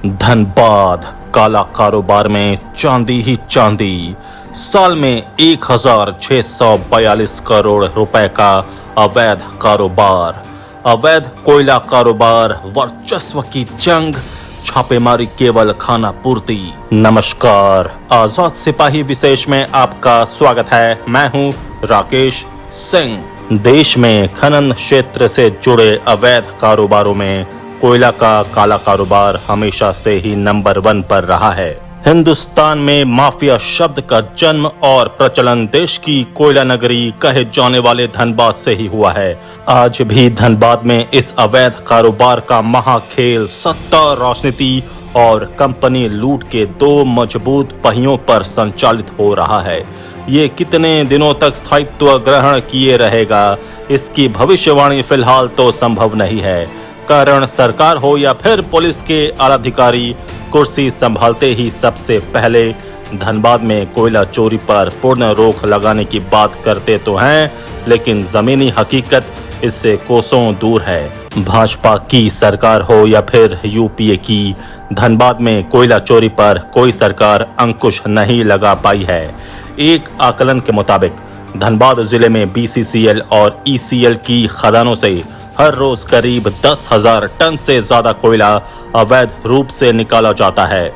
धनबाद काला कारोबार में चांदी ही चांदी। साल में 1642 करोड़ रुपए का अवैध कारोबार, अवैध कोयला कारोबार, वर्चस्व की जंग, छापेमारी केवल खाना पूर्ति। नमस्कार, आजाद सिपाही विशेष में आपका स्वागत है। मैं हूं राकेश सिंह। देश में खनन क्षेत्र से जुड़े अवैध कारोबारों में कोयला का काला कारोबार हमेशा से ही नंबर 1 पर रहा है। हिंदुस्तान में माफिया शब्द का जन्म और प्रचलन देश की कोयला नगरी कहे जाने वाले धनबाद से ही हुआ है। आज भी धनबाद में इस अवैध कारोबार का महाखेल सत्ता, राजनीति और कंपनी लूट के 2 मजबूत पहियों पर संचालित हो रहा है। ये कितने दिनों तक स्थायित्व ग्रहण किए रहेगा, इसकी भविष्यवाणी फिलहाल तो संभव नहीं है। कारण सरकार हो या फिर पुलिस के आलाधिकारी कुर्सी संभालते ही सबसे पहले धनबाद में कोयला चोरी पर पूर्ण रोक लगाने की बात करते तो हैं, लेकिन जमीनी हकीकत इससे कोसों दूर है। भाजपा की सरकार हो या फिर यूपीए की, धनबाद में कोयला चोरी पर कोई सरकार अंकुश नहीं लगा पाई है। एक आकलन के मुताबिक धनबाद जिले में बीसीसीएल और ईसीएल की खदानों से हर रोज करीब 10,000 टन से ज्यादा कोयला अवैध रूप से निकाला जाता है,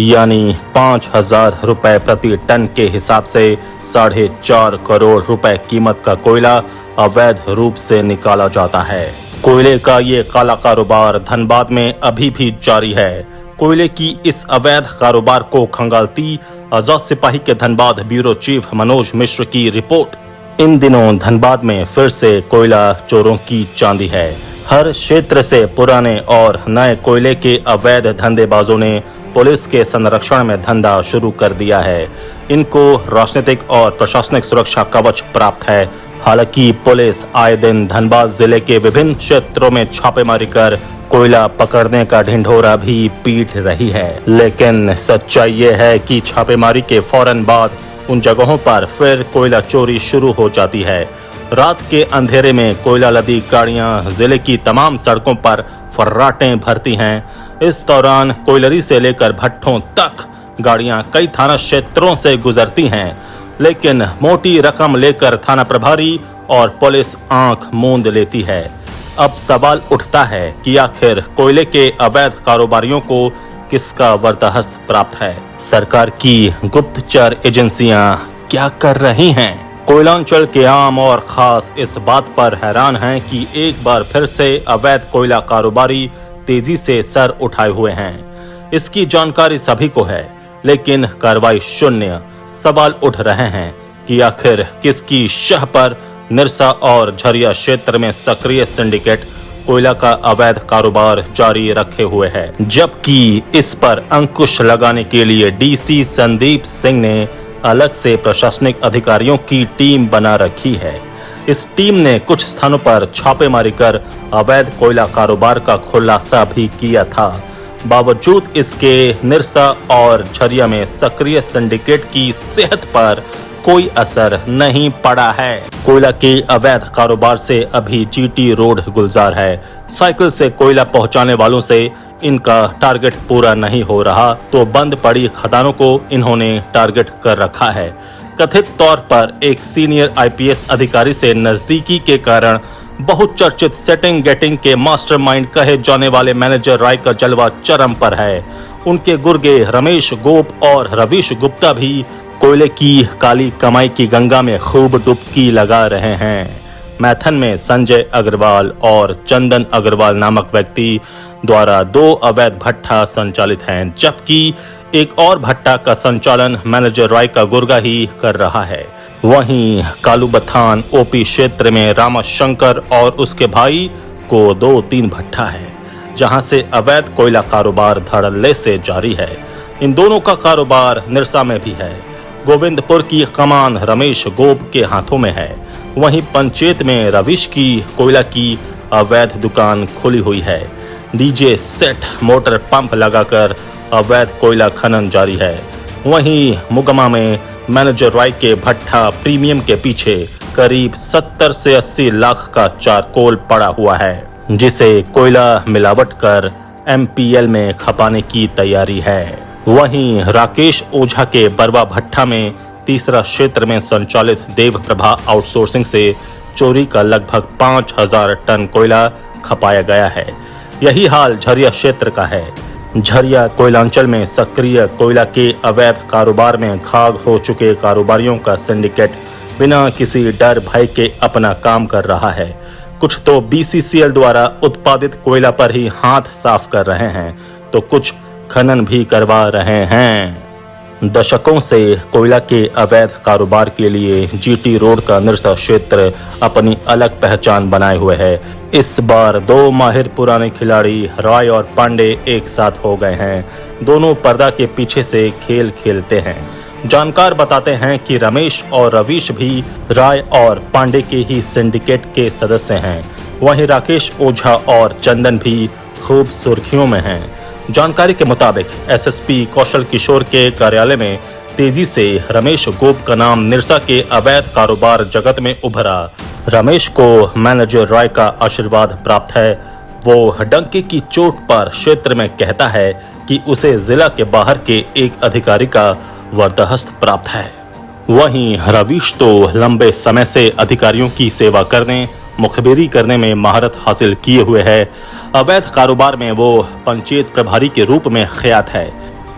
यानी 5,000 रुपए प्रति टन के हिसाब से 4.5 करोड़ रुपए कीमत का कोयला अवैध रूप से निकाला जाता है। कोयले का ये काला कारोबार धनबाद में अभी भी जारी है। कोयले की इस अवैध कारोबार को खंगालती आजाद सिपाही के धनबाद ब्यूरो चीफ मनोज मिश्र की रिपोर्ट। इन दिनों धनबाद में फिर से कोयला चोरों की चांदी है। हर क्षेत्र से पुराने और नए कोयले के अवैध धंधेबाजों ने पुलिस के संरक्षण में धंधा शुरू कर दिया है। इनको राजनीतिक और प्रशासनिक सुरक्षा कवच प्राप्त है। हालांकि पुलिस आए दिन धनबाद जिले के विभिन्न क्षेत्रों में छापेमारी कर कोयला पकड़ने का ढिंढोरा भी पीट रही है। लेकिन सच्चाई ये है कि छापेमारी के फौरन बाद उन जगहों पर फिर कोयला चोरी शुरू हो जाती है। रात के अंधेरे में कोयला लदी गाड़ियां जिले की तमाम सड़कों पर फर्राटें भरती हैं। इस दौरान कोयलरी से लेकर भट्ठों तक गाड़ियां कई थाना क्षेत्रों से गुजरती हैं, लेकिन मोटी रकम लेकर थाना प्रभारी और पुलिस आंख मूंद लेती है। अब सवाल उठता है कि आखिर कोयले के अवैध कारोबारियों को किसका वरदहस्त प्राप्त है? सरकार की गुप्तचर एजेंसियां क्या कर रही हैं? कोयलांचल के आम और खास इस बात पर हैरान हैं कि एक बार फिर से अवैध कोयला कारोबारी तेजी से सर उठाए हुए हैं। इसकी जानकारी सभी को है, लेकिन कार्रवाई शून्य। सवाल उठ रहे हैं कि आखिर किसकी शह पर निरसा और झरिया क्षेत्र में सक्रिय सिंडिकेट कोयला का अवैध कारोबार जारी रखे हुए है, जबकि इस पर अंकुश लगाने के लिए डीसी संदीप सिंह ने अलग से प्रशासनिक अधिकारियों की टीम बना रखी है। इस टीम ने कुछ स्थानों पर छापेमारी कर अवैध कोयला कारोबार का खुलासा भी किया था। बावजूद इसके निरसा और झरिया में सक्रिय सिंडिकेट की सेहत पर कोई असर नहीं पड़ा है। कोयला के अवैध कारोबार से अभी जीटी रोड गुलजार है। साइकिल से कोयला पहुंचाने वालों से इनका टारगेट पूरा नहीं हो रहा तो बंद पड़ी खदानों को इन्होंने टारगेट कर रखा है। कथित तौर पर एक सीनियर आईपीएस अधिकारी से नजदीकी के कारण बहुचर्चित सेटिंग गेटिंग के मास्टरमाइंड कहे जाने वाले मैनेजर राय का जलवा चरम पर है। उनके गुर्गे रमेश गोप और रवीश गुप्ता भी कोयले की काली कमाई की गंगा में खूब डुबकी लगा रहे हैं। मैथन में संजय अग्रवाल और चंदन अग्रवाल नामक व्यक्ति द्वारा 2 अवैध भट्ठा संचालित हैं, जबकि एक और भट्टा का संचालन मैनेजर राय का गुर्गा ही कर रहा है। वहीं कालूबथान ओपी क्षेत्र में रामाशंकर और उसके भाई को 2-3 भट्ठा है, जहां से अवैध कोयला कारोबार धड़ल्ले से जारी है। इन दोनों का कारोबार निरसा में भी है। गोविंदपुर की कमान रमेश गोप के हाथों में है। वहीं पंचेत में रविश की कोयला की अवैध दुकान खुली हुई है। डीजे सेट मोटर पंप लगाकर अवैध कोयला खनन जारी है। वहीं मुगमा में मैनेजर राय के भट्ठा प्रीमियम के पीछे करीब 70 से 80 लाख का चारकोल पड़ा हुआ है, जिसे कोयला मिलावट कर MPL में खपाने की तैयारी है। वहीं राकेश ओझा के बरवा भट्टा में तीसरा क्षेत्र में संचालित देव प्रभा आउटसोर्सिंग से चोरी का लगभग 5000 टन कोयला खपाया गया है। यही हाल झरिया क्षेत्र का है। झरिया कोयलांचल में सक्रिय कोयला के अवैध कारोबार में खाग हो चुके कारोबारियों का सिंडिकेट बिना किसी डर भय के अपना काम कर रहा है। कुछ तो BCCL द्वारा उत्पादित कोयला पर ही हाथ साफ कर रहे हैं, तो कुछ खनन भी करवा रहे हैं। दशकों से कोयला के अवैध कारोबार के लिए GT रोड का निरसा क्षेत्र अपनी अलग पहचान बनाए हुए है। इस बार 2 माहिर पुराने खिलाड़ी राय और पांडे एक साथ हो गए हैं। दोनों पर्दा के पीछे से खेल खेलते हैं। जानकार बताते हैं कि रमेश और रवीश भी राय और पांडे के ही सिंडिकेट के सदस्य हैं। वहीं राकेश ओझा और चंदन भी खूब सुर्खियों में हैं। जानकारी के मुताबिक SSP कौशल किशोर के कार्यालय में तेजी से रमेश गोप का नाम निरसा के अवैध कारोबार जगत में उभरा। रमेश को मैनेजर राय का आशीर्वाद प्राप्त है। वो डंके की चोट पर क्षेत्र में कहता है कि उसे जिला के बाहर के एक अधिकारी का वरदहस्त प्राप्त है। वहीं रवीश तो लंबे समय से अधिकारियों की सेवा करने, मुखबिरी करने में महारत हासिल किए हुए है। अवैध कारोबार में वो पंचायत प्रभारी के रूप में ख्यात है।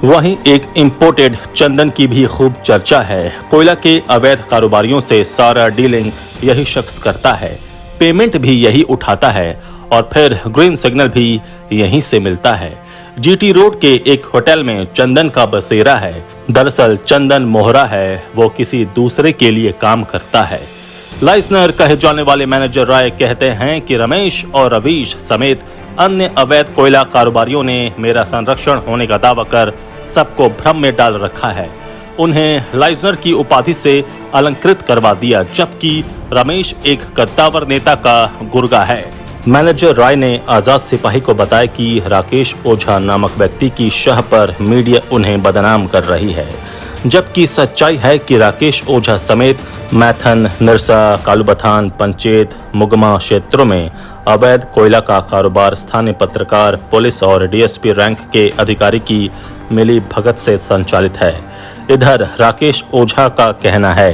वहीं एक इंपोर्टेड चंदन की भी खूब चर्चा है। कोयला के अवैध कारोबारियों से सारा डीलिंग यही शख्स करता है, पेमेंट भी यही उठाता है और फिर ग्रीन सिग्नल भी यहीं से मिलता है। GT रोड के एक होटल में चंदन का बसेरा है। दरअसल चंदन मोहरा है, वो किसी दूसरे के लिए काम करता है। लाइसनर कहे जाने वाले मैनेजर राय कहते हैं कि रमेश और रवीश समेत अन्य अवैध कोयला कारोबारियों ने मेरा संरक्षण होने का दावा कर सबको भ्रम में डाल रखा है। उन्हें लाइसनर की उपाधि से अलंकृत करवा दिया, जबकि रमेश एक कद्दावर नेता का गुर्गा है। मैनेजर राय ने आजाद सिपाही को बताया कि राकेश ओझा नामक व्यक्ति की शह पर मीडिया उन्हें बदनाम कर रही है, जबकि सच्चाई है कि राकेश ओझा समेत मैथन, निरसा, कालूबथान, पंचेत, मुगमा क्षेत्रों में अवैध कोयला का कारोबार स्थानीय पत्रकार, पुलिस और DSP रैंक के अधिकारी की मिली भगत से संचालित है। इधर राकेश ओझा का कहना है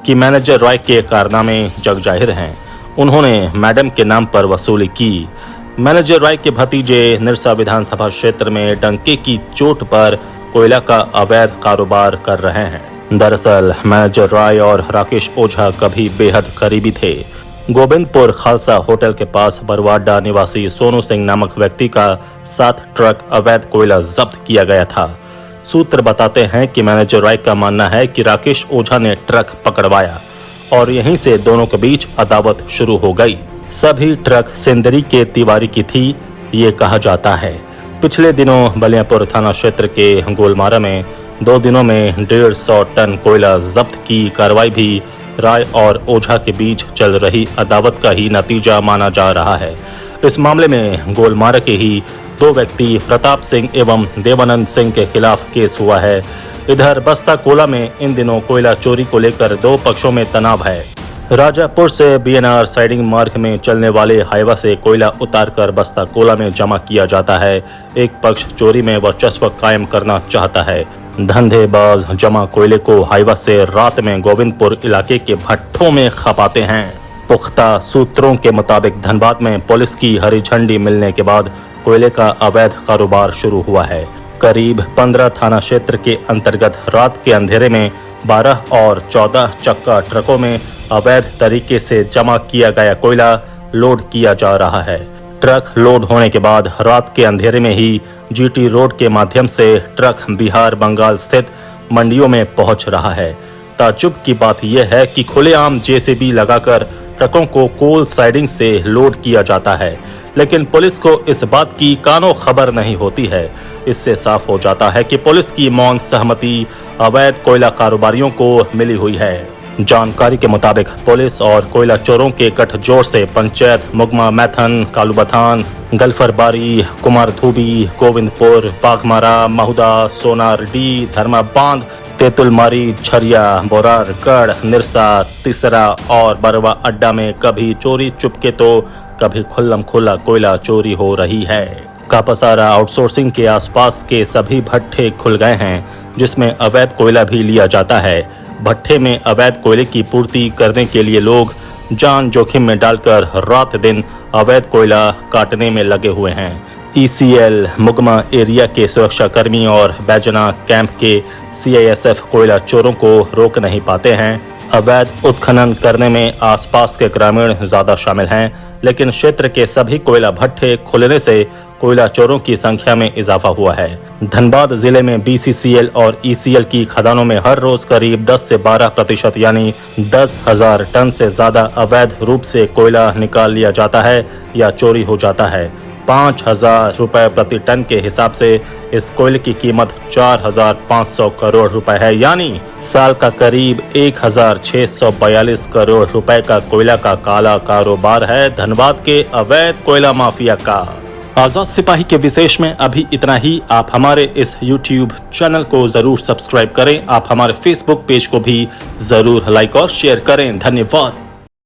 कि मैनेजर राय के कारनामे जग जाहिर हैं। उन्होंने मैडम के नाम पर वसूली की। मैनेजर राय के भतीजे निरसा विधानसभा क्षेत्र में डंके की चोट पर कोयला का अवैध कारोबार कर रहे हैं। दरअसल मैनेजर राय और राकेश ओझा कभी बेहद करीबी थे। गोविंदपुर खालसा होटल के पास बरवाडा निवासी सोनू सिंह नामक व्यक्ति का 7 ट्रक अवैध कोयला जब्त किया गया था। सूत्र बताते हैं कि मैनेजर राय का मानना है कि राकेश ओझा ने ट्रक पकड़वाया और यहीं से दोनों के बीच अदावत शुरू हो गई। सभी ट्रक सिंदरी के तिवारी की थी, ये कहा जाता है। पिछले दिनों बलियापुर थाना क्षेत्र के गोलमारा में 2 दिनों में 150 टन कोयला जब्त की कार्रवाई भी राय और ओझा के बीच चल रही अदावत का ही नतीजा माना जा रहा है। इस मामले में गोलमारा के ही 2 व्यक्ति प्रताप सिंह एवं देवानंद सिंह के खिलाफ केस हुआ है। इधर बस्ता कोला में इन दिनों कोयला चोरी को लेकर 2 पक्षों में तनाव है। राजापुर से BNR साइडिंग मार्ग में चलने वाले हाईवा से कोयला उतारकर बस्ता कोला में जमा किया जाता है। एक पक्ष चोरी में वर्चस्व कायम करना चाहता है। धंधेबाज जमा कोयले को हाईवा से रात में गोविंदपुर इलाके के भट्ठों में खपाते हैं। पुख्ता सूत्रों के मुताबिक धनबाद में पुलिस की हरी झंडी मिलने के बाद कोयले का अवैध कारोबार शुरू हुआ है। करीब 15 थाना क्षेत्र के अंतर्गत रात के अंधेरे में 12 और 14 चक्का ट्रकों में अवैध तरीके से जमा किया गया कोयला लोड किया जा रहा है। ट्रक लोड होने के बाद रात के अंधेरे में ही GT रोड के माध्यम से ट्रक बिहार बंगाल स्थित मंडियों में पहुंच रहा है। ताज्जुब की बात यह है कि खुलेआम JCB लगाकर ट्रकों को कोल साइडिंग से लोड किया जाता है, लेकिन पुलिस को इस बात की कानो खबर नहीं होती है। इससे साफ हो जाता है कि पुलिस की मौन सहमति अवैध कोयला कारोबारियों को मिली हुई है। जानकारी के मुताबिक पुलिस और कोयला चोरों के गठजोड़ से पंचायत, मुगमा, मैथन, कालूबथान, गल्फरबारी, कुमार धूबी, गोविंदपुर, बाघमारा, महुदा, सोनारडी, धर्मा बांध, तेतुलमारी, झरिया, बोरारगढ़, निरसा, तीसरा और बरवा अड्डा में कभी चोरी चुपके तो कभी खुल्लम खुल्ला कोयला चोरी हो रही है। कापासारा आउटसोर्सिंग के आसपास के सभी भट्ठे खुल गए हैं, जिसमें अवैध कोयला भी लिया जाता है। भट्ठे में अवैध कोयले की पूर्ति करने के लिए लोग जान जोखिम में डालकर रात दिन अवैध कोयला काटने में लगे हुए हैं। ईसीएल मुगमा एरिया के सुरक्षाकर्मी और बैजना कैंप के सीआईएसएफ कोयला चोरों को रोक नहीं पाते हैं। अवैध उत्खनन करने में आसपास के ग्रामीण ज्यादा शामिल हैं, लेकिन क्षेत्र के सभी कोयला भट्ठे खुलने से कोयला चोरों की संख्या में इजाफा हुआ है। धनबाद जिले में बीसीसीएल और ईसीएल की खदानों में हर रोज करीब 10 से 12% यानी 10,000 टन से ज्यादा अवैध रूप से कोयला निकाल लिया जाता है या चोरी हो जाता है। 5,000 रुपए प्रति टन के हिसाब से इस कोयले की कीमत 4,500 करोड़ रुपए है, यानी साल का करीब 1,642 करोड़ रुपए का कोयला का काला कारोबार है धनबाद के अवैध कोयला माफिया का। आजाद सिपाही के विशेष में अभी इतना ही। आप हमारे इस YouTube चैनल को जरूर सब्सक्राइब करें। आप हमारे Facebook पेज को भी जरूर लाइक और शेयर करें। धन्यवाद।